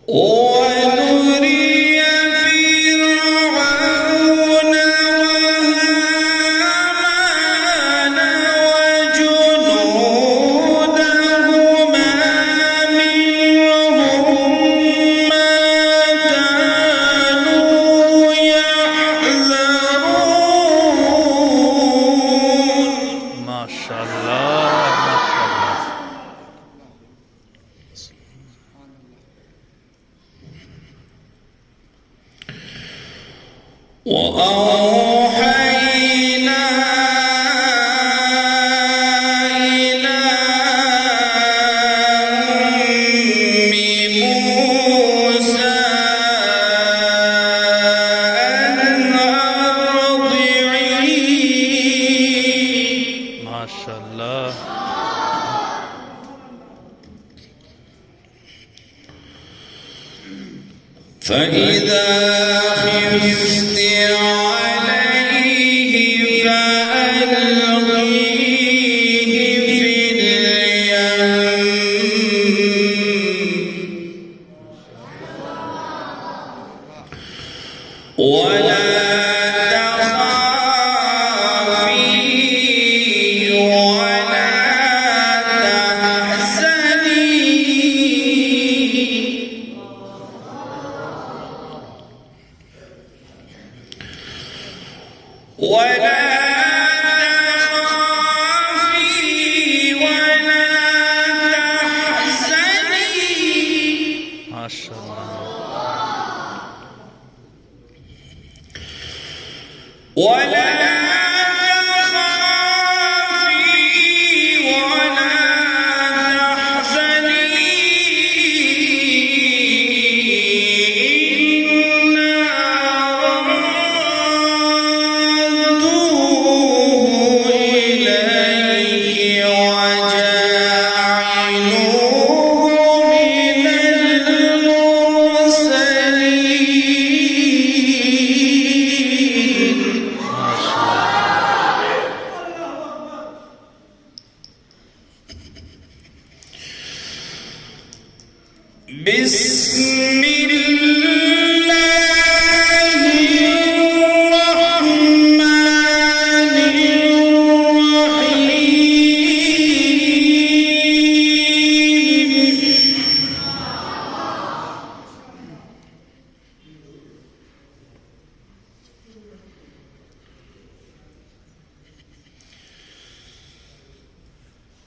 ونري فرعون وهامان وجنودهما منهم ما كانوا يحذرون. ما شاء الله ما شاء الله. وأوحينا إلى أم موسى أن أرضعيه. ما شاء الله. فإذا خفت عليه فألقيه في اليم ولا تخافي ولا تحزني ولا تخافي ولا تحزني. ما شاء الله. ولا تخافي ولا تحزني ردوه إليك وجاعلوه من المرسلين. ما شاء الله. بسم الله الرحمن الرحيم.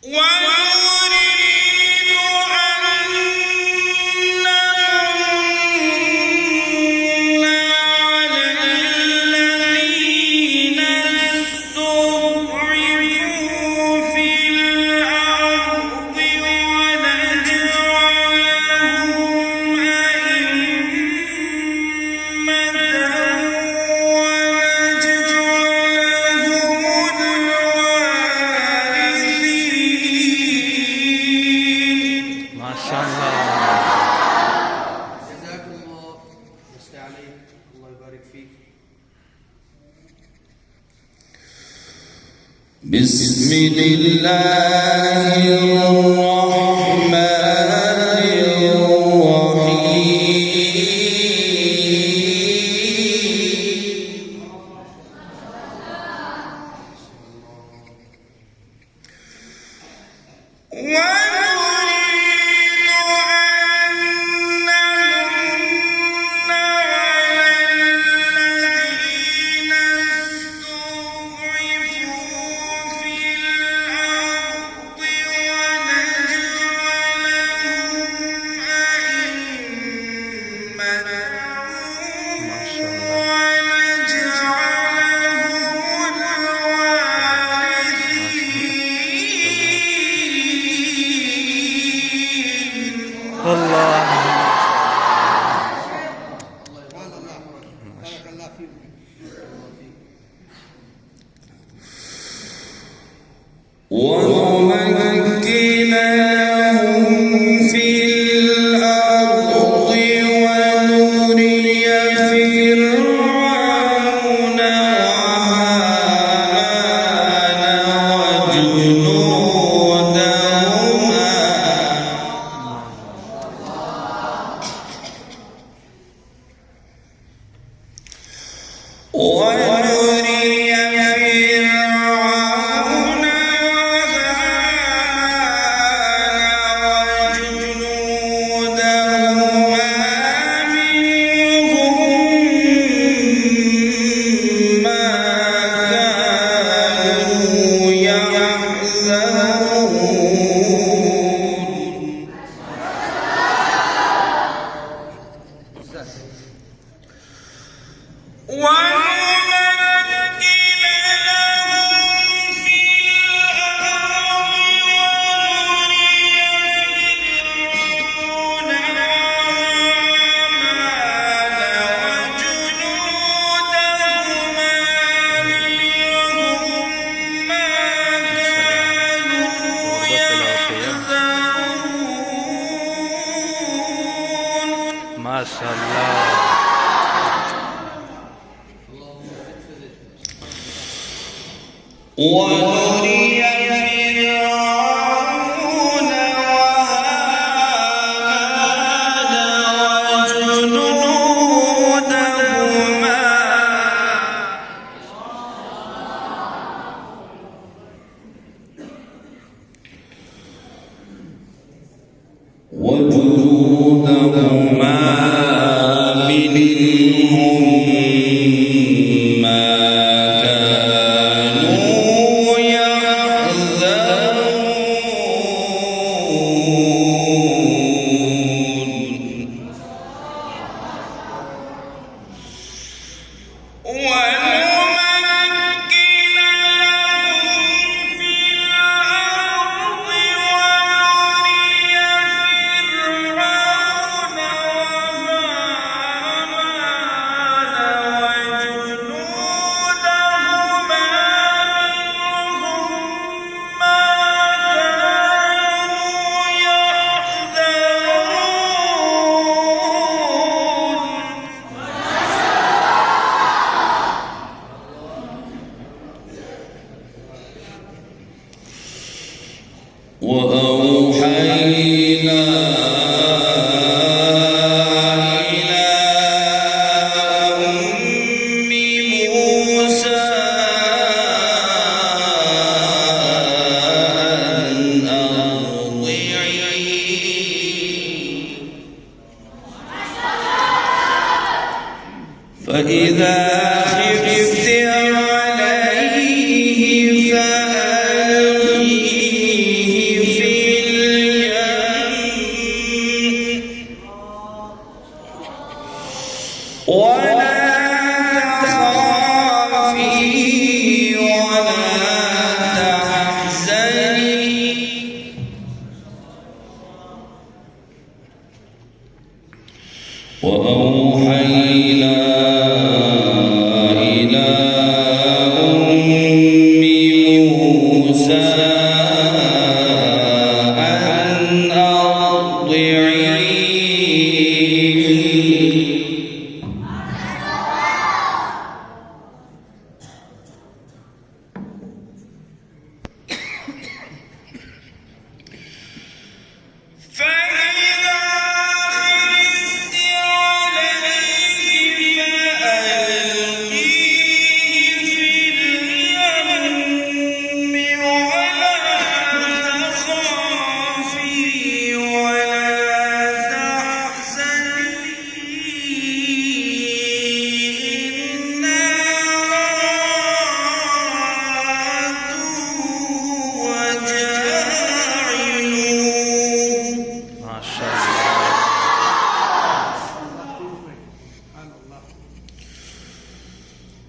ونريد أن نمن على الذين استضعفوا في الأرض ونجعلهم أئمة ونجعلهم الوارثين. ما شاء الله. جزاكم الله. مسي عليك، الله يبارك فيك. بسم الله الرحمن الرحيم. ونريد أن نمن على الذين استضعفوا في الأرض ونجعلهم ونري فرعون وهامان وجنودهما منهم ما كانوا يحذرون ونمكن لهم في الأرض ونري فرعون وهامان وجنودهما منهم ما كانوا يحذرون. ما شاء الله. ونري فرعون وهامان وجنودهما منهم ما كانوا يحذرون. ونمكن لهم في الأرض ونري فرعون وهامان وجنودهما منهم ما كانوا يحذرون. وأوحينا إلى أم موسى أن أرضعيه فإذا خفت عليه فألقيه في اليم ولا تخافي ولا تحزني وأوحينا إلى أم موسى أن أرضعيه فإذا خفت عليه فألقيه في اليم ولا تخافي ولا تحزني إنا رادوه وجاعلوه. ما شاء الله.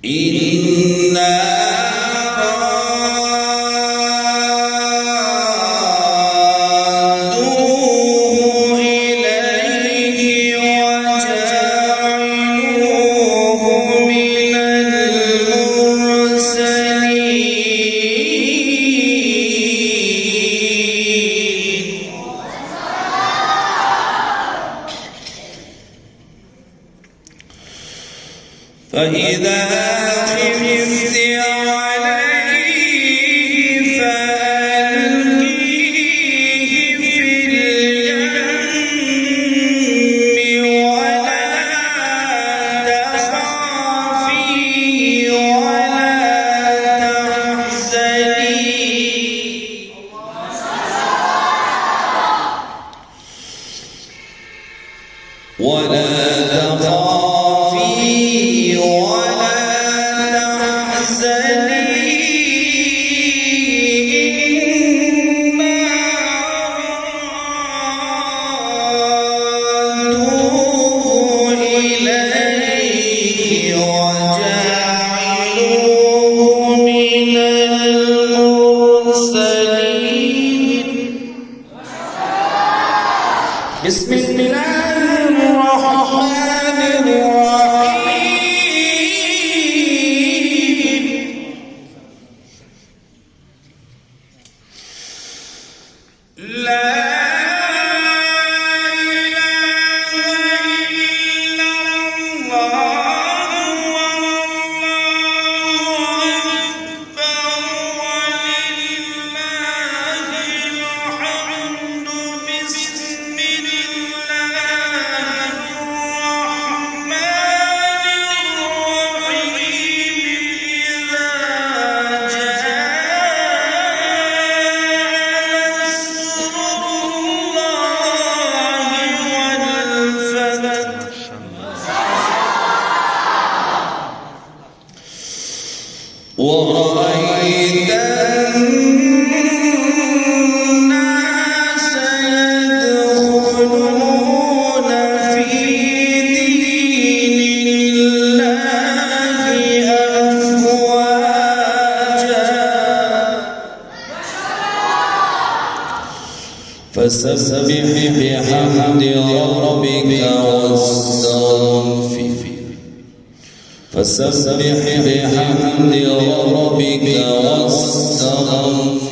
إنا رادوه إليك وجاعلوه من المرسلين. فإذا خفت عليه فألقيه في اليم ولا تخافي ولا تخافي ولا تحزني إنا رادوه إليك وجاعلوه من المرسلين. بسم الله الرحمن الرحيم. لا ورأيت الناس يدخلون في دين الله أفواجا فسبح بحمد ربك واستغفره فسبح بحمد ربك واستغفره